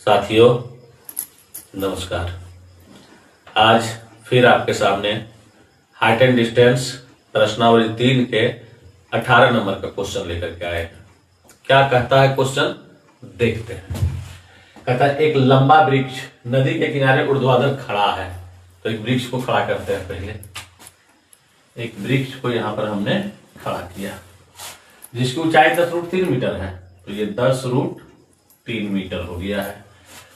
साथियों नमस्कार। आज फिर आपके सामने हाइट एंड डिस्टेंस प्रश्नावली 3 के 18 नंबर का क्वेश्चन लेकर के आए हैं। क्या कहता है क्वेश्चन, देखते हैं। कहता है एक लंबा वृक्ष नदी के किनारे ऊर्ध्वाधर खड़ा है। तो एक वृक्ष को खड़ा करते हैं। पहले एक वृक्ष को यहां पर हमने खड़ा किया जिसकी ऊंचाई 10√3 मीटर है। तो ये 10√3 मीटर हो गया है।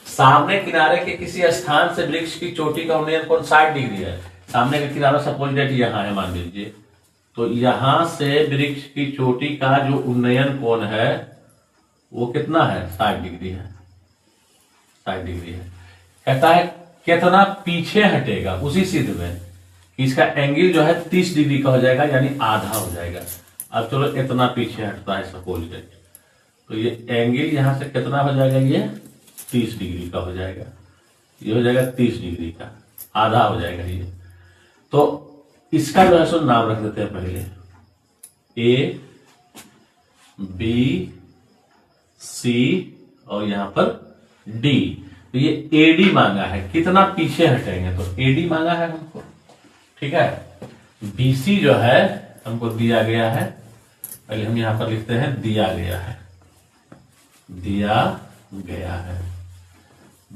सामने किनारे के किसी स्थान से वृक्ष की चोटी का उन्नयन कोण 60 डिग्री है। सामने का किनारा सपोज डेट यहाँ है, मान लीजिए। तो यहां से वृक्ष की चोटी का जो उन्नयन कोण है वो कितना है, 60 डिग्री है। 60 डिग्री है। कहता है कितना पीछे हटेगा उसी सिद्ध में कि इसका एंगल जो है 30 डिग्री का हो जाएगा, यानी आधा हो जाएगा। अब चलो इतना पीछे हटता है सपोज डेट, तो ये एंगल यहां से कितना हो जाएगा, ये 30 डिग्री का हो जाएगा। ये हो जाएगा 30 डिग्री का, आधा हो जाएगा ये। तो इसका जो है सो नाम रख देते हैं पहले ए बी सी और यहां पर डी। तो ये एडी मांगा है, कितना पीछे हटेंगे, तो एडी मांगा है हमको, ठीक है। बीसी जो है हमको दिया गया है, पहले हम यहां पर लिखते हैं दिया गया है, दिया गया है।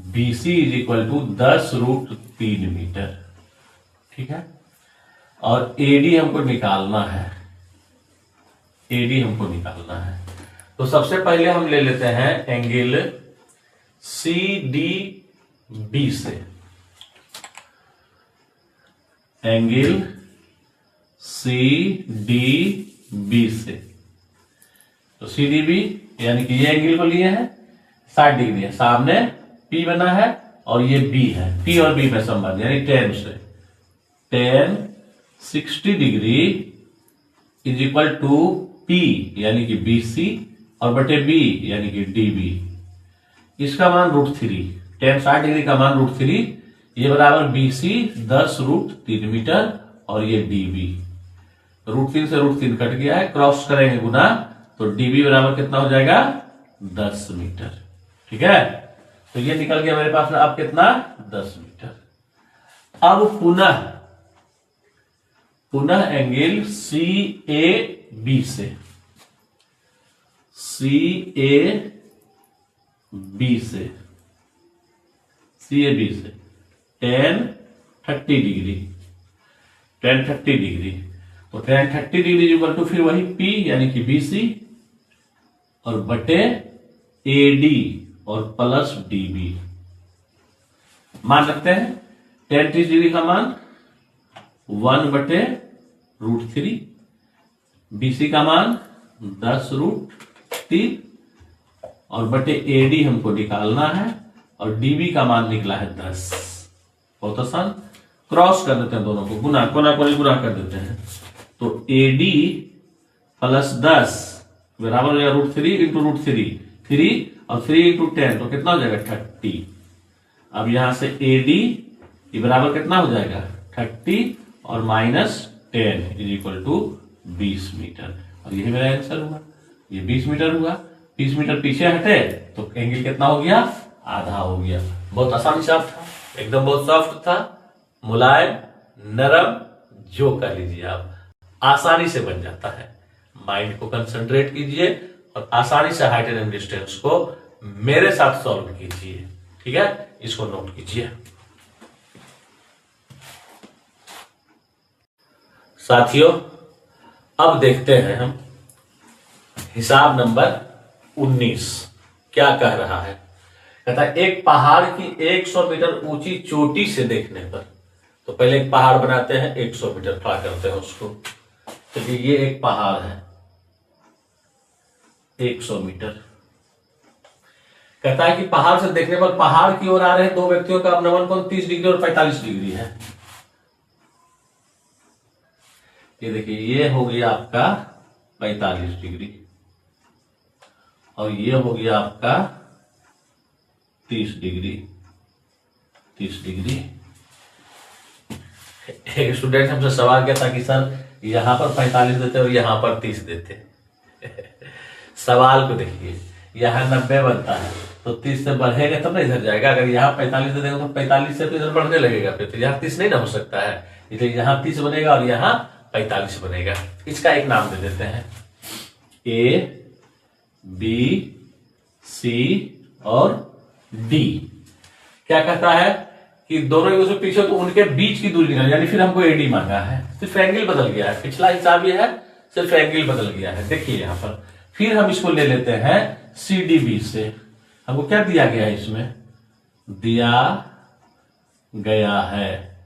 BC is equal to 10√3 metre, ठीक है। और AD हमको निकालना है, AD हमको निकालना है। तो सबसे पहले हम ले लेते हैं एंगल CDB से, एंगल CDB से। तो CDB यानी कि ये एंगल को लिए हैं 60 डिग्री है, सामने P बना है और ये B है, P और B में संबंध यानी tan से। tan 60 degree is equal to P यानी कि BC और बटे B यानी कि DB। इसका मान √3, tan 60 डिग्री का मान √3, ये बराबर BC 10√3 मीटर और ये DB। √3 से √3 कट गया है, क्रॉस करेंगे गुना, तो DB बराबर कितना हो जाएगा, 10 मीटर, ठीक है। तो ये निकल गया मेरे पास में अब कितना, 10 मीटर। अब पुनः एंगल CAB से, CAB से tan 30 डिग्री, tan 30 डिग्री। तो tan 30 डिग्री इक्वल टू फिर वही P यानी कि BC और बटे AD और प्लस DB। मान रखते हैं tan 30 डिग्री का मान 1/√3, BC का मान 10√3 और बटे AD हमको निकालना है और DB का मान निकला है 10। बहुत आसान, क्रॉस कर देते हैं दोनों को, गुना कर देते हैं। तो AD प्लस 10 बराबर हो जाएगा √3 इंटू √3, 3 और 3 इंटू 10 तो कितना हो जाएगा, 30। अब यहां से AD ये बराबर कितना हो जाएगा, 30 और -10 इज इक्वल टू 20 मीटर। और यही मेरा आंसर हुआ, ये 20 मीटर हुआ। 20 मीटर पीछे हटे तो एंगल कितना हो गया, आधा हो गया। बहुत आसान हिसाब था, एकदम बहुत सॉफ्ट था, मुलायम नरम, जो कर लीजिए आप आसानी से बन जाता है। माइंड को कंसंट्रेट कीजिए और आसानी से हाइट एंड डिस्टेंस को मेरे साथ सॉल्व कीजिए, ठीक है। इसको नोट कीजिए। साथियों अब देखते हैं हम हिसाब नंबर 19 क्या कह रहा है। कहता है एक पहाड़ की 100 मीटर ऊंची चोटी से देखने पर, तो पहले एक पहाड़ बनाते हैं, 100 मीटर खड़ा करते हैं उसको। तो ये एक पहाड़ है 100 मीटर। कहता है कि पहाड़ से देखने पर पहाड़ की ओर आ रहे दो व्यक्तियों का अवनमन कोण 30 डिग्री और 45 डिग्री है। ये देखिए, ये हो गया आपका 45 डिग्री और ये हो गया आपका 30 डिग्री। 30 डिग्री। एक स्टूडेंट हमसे सवाल किया था कि सर यहां पर 45 देते और यहां पर 30 देते। सवाल को देखिए, यहां 90 बनता है तो 30 से बढ़ेगा तब ना इधर जाएगा। अगर यहाँ 45 दे देंगे तो 45 से तो इधर बढ़ने लगेगा, फिर तो यहाँ 30 नहीं ना हो सकता है, इसलिए यहाँ 30 बनेगा और यहाँ 45 बनेगा। इसका एक नाम दे देते हैं ए, बी, सी और डी। क्या कहता है कि दोनों एक दूसरे पीछे तो उनके बीच की दूरी निकाल, यानी फिर हमको एडी मांगा है, सिर्फ एंगल बदल गया है, पिछला हिसाब ये है, सिर्फ एंगल बदल गया है। देखिए यहां पर फिर हम इसको ले लेते हैं सी डी बी से। हमको क्या दिया गया है, इसमें दिया गया है,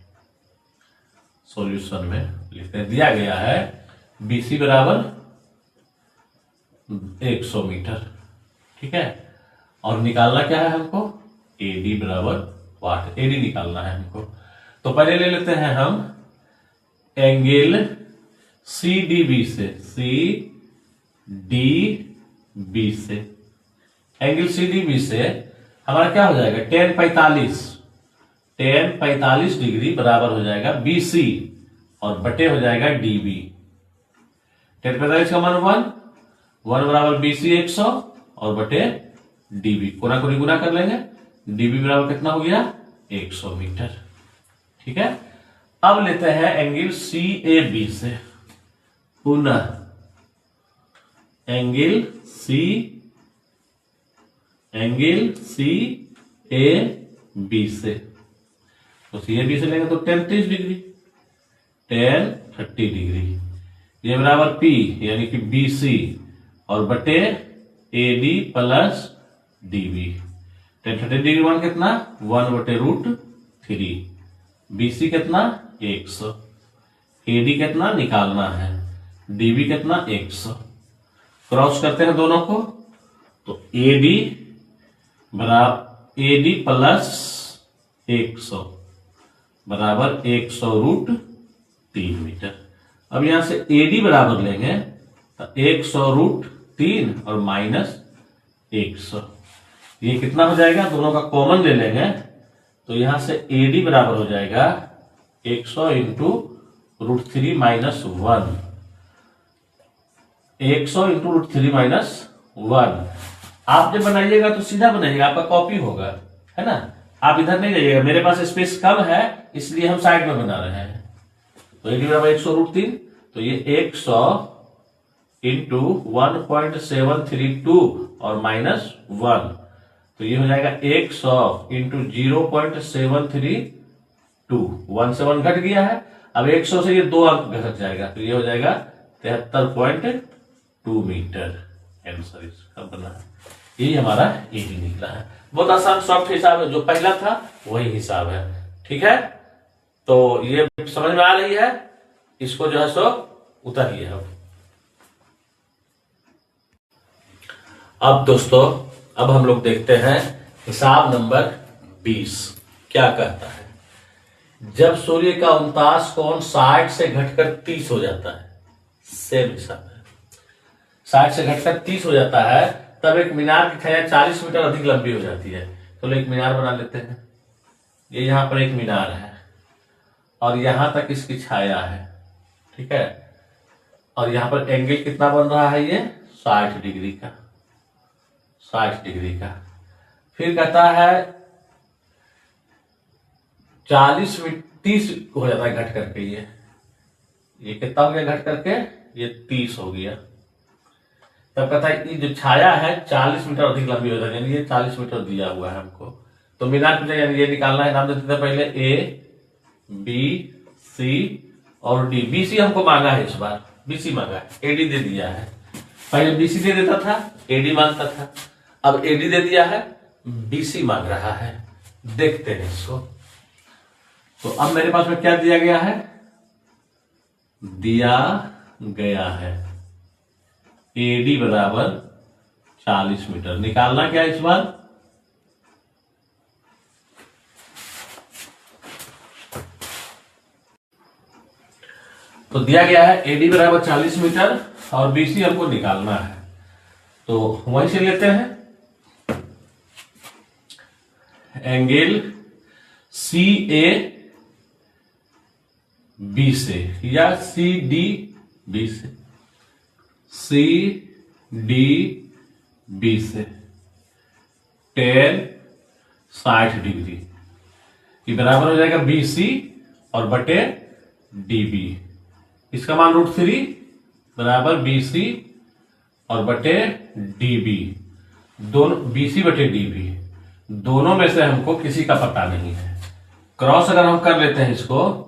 सॉल्यूशन में लिखते हैं, दिया गया है बीसी बराबर 100 मीटर, ठीक है। और निकालना क्या है हमको, एडी बराबर वाट, एडी निकालना है हमको। तो पहले ले लेते हैं हम एंगल सी डी बी से, सी डी बी से, एंगल सी डी बी से हमारा क्या हो जाएगा, tan 45 डिग्री बराबर हो जाएगा BC और बटे हो जाएगा DB। tan 45 का मान 1 बराबर BC 100 और बटे DB, कोना कोनी गुना कर लेंगे, DB बराबर कितना हो गया 100 मीटर, ठीक है। अब लेते हैं एंगल CAB से, पुनः एंगल CAB से, तो CAB से लेंगे तो tan 30 डिग्री, tan 30 डिग्री, ये बराबर P यानी कि BC और बटे AD plus DB। tan 30 degree one कितना 1 बटे √3, BC कितना 100, AD कितना निकालना है, DB कितना 100। क्रॉस करते हैं दोनों को, तो AD बराबर AD प्लस 100 बराबर 100 √3 मीटर। अब यहां से AD बराबर लेंगे तो 100 √3 और माइनस 100, ये कितना हो जाएगा, दोनों का कॉमन ले लेंगे तो यहां से AD बराबर हो जाएगा 100 इंटू √3 माइनस 1, 100 इंटू √3 माइनस 1। आप जब बनाइएगा तो सीधा बनाइएगा, आपका कॉपी होगा, है ना, आप इधर नहीं जाइएगा, मेरे पास स्पेस कम है इसलिए हम साइड में बना रहे हैं। तो AD बराबर 100 √3, तो ये 100 इंटू 1.732 और माइनस 1, तो ये हो जाएगा 100 इंटू 0.732, 1 से 1 घट गया है, अब 100 से ये 2 अंक घट जाएगा, तो ये हो जाएगा 73.2 मीटर। आंसर इसका बना है, यही हमारा एडी निकला है। बहुत आसान सॉफ्ट हिसाब है, जो पहला था वही हिसाब है, ठीक है। तो ये समझ में आ रही है, इसको जो है सो उतारिए हम। अब दोस्तों, अब हम लोग देखते हैं हिसाब नंबर 20 क्या कहता है। जब सूर्य का 49 कोण 60 से घटकर 30 हो जाता है, सेम हिसाब है, 60 से घटकर 30 हो जाता है, तब एक मीनार की छाया 40 मीटर अधिक लंबी हो जाती है। तो एक मीनार बना लेते हैं, ये यहां पर एक मीनार है और यहां तक इसकी छाया है, ठीक है। और यहां पर एंगल कितना बन रहा है, ये 60 डिग्री का, 60 डिग्री का। फिर कहता है 40 30 हो जाता है घट करके, ये कितना हो गया घट करके, ये 30 हो गया। तब कहता है ये जो छाया है 40 मीटर अधिक लंबी हो जाती है, यानी ये 40 मीटर दिया हुआ है हमको। तो मीनार पूछा, यानी ये निकालना है, नाम देते थे पहले A, B, C और D। BC हमको मांगा है, इस बार BC मांगा है, AD दे दिया है। पहले BC दे देता था, AD मांगता था, अब AD दे दिया है, BC मांग रहा है। देखते हैं इसको। तो अब मेरे पास में क्या दिया गया है, दिया गया है AD बराबर 40 मीटर। निकालना क्या है इस बार, तो दिया गया है AD बराबर 40 मीटर और BC हमको निकालना है, तो वहीं से लेते हैं एंगल CAB से या CDB से, CDB से tan 60 डिग्री, ये बराबर हो जाएगा BC और बटे DB। इसका मान √3 बराबर BC और बटे DB, दोनों BC बटे DB, दोनों में से हमको किसी का पता नहीं है। क्रॉस अगर हम कर लेते हैं इसको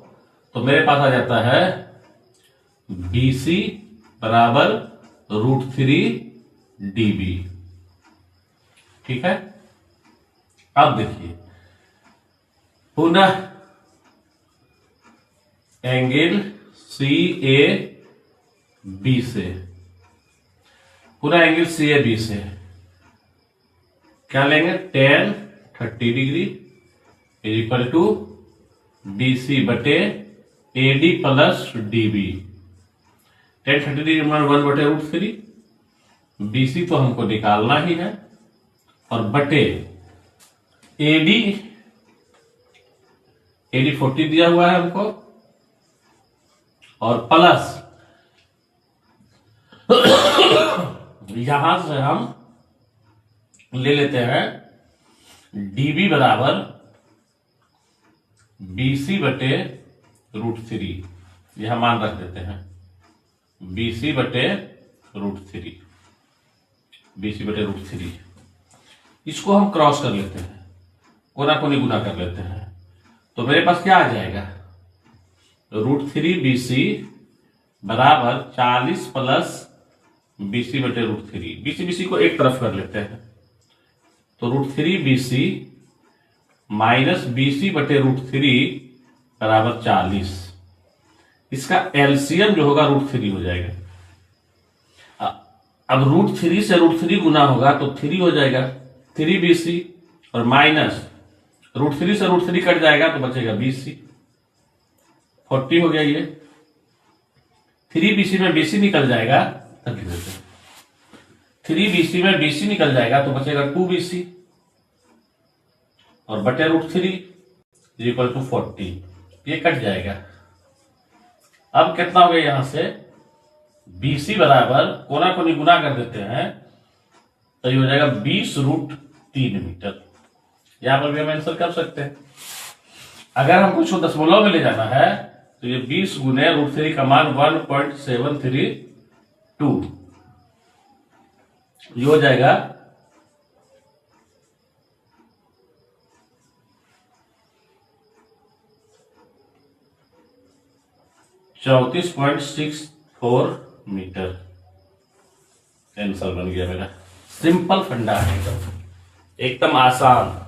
तो मेरे पास आ जाता है BC बराबर √3 DB। ठीक है, अब देखिए पुनः एंगल CAB से, पुनः एंगल CAB से क्या लेंगे, tan 30 degree equal to BC बटे AD plus DB। tan 30 degree 1 बटे √3, BC तो हमको निकालना ही है, और बटे AD 40 दिया हुआ है हमको, और प्लस यहां से हम ले लेते हैं DB बराबर BC बटे √3, यह मान रख देते हैं BC बटे √3, BC बटे √3। इसको हम क्रॉस कर लेते हैं, कोना कोनी गुना कर लेते हैं, तो मेरे पास क्या आ जाएगा, √3 BC बराबर 40 प्लस BC बटे √3। BC को एक तरफ कर लेते हैं, तो √3 BC माइनस BC बटे √3 बराबर 40। इसका एलसीएम जो होगा √3 हो जाएगा। अब √3 से √3 गुना होगा तो 3 हो जाएगा, 3 BC, और माइनस √3 से √3 कट जाएगा तो बचेगा BC, 40 हो गया। ये 3 BC में BC निकल जाएगा, 3 BC में BC निकल जाएगा तो बचेगा 2 BC, और बटे √3 इक्वल टू 40, ये कट जाएगा। अब कितना हो गया, यहां से BC बराबर कोना कोनी गुना कर देते हैं तो ये हो जाएगा 20√3 मीटर। यहां पर भी हम आंसर कर सकते हैं। अगर हमको इसको दशमलव में ले जाना है तो ये 20 गुने √3 का मान 1.732, ये हो जाएगा 34.64 मीटर। आंसर बन गया मेरा। सिंपल फंडा है, एकदम आसान।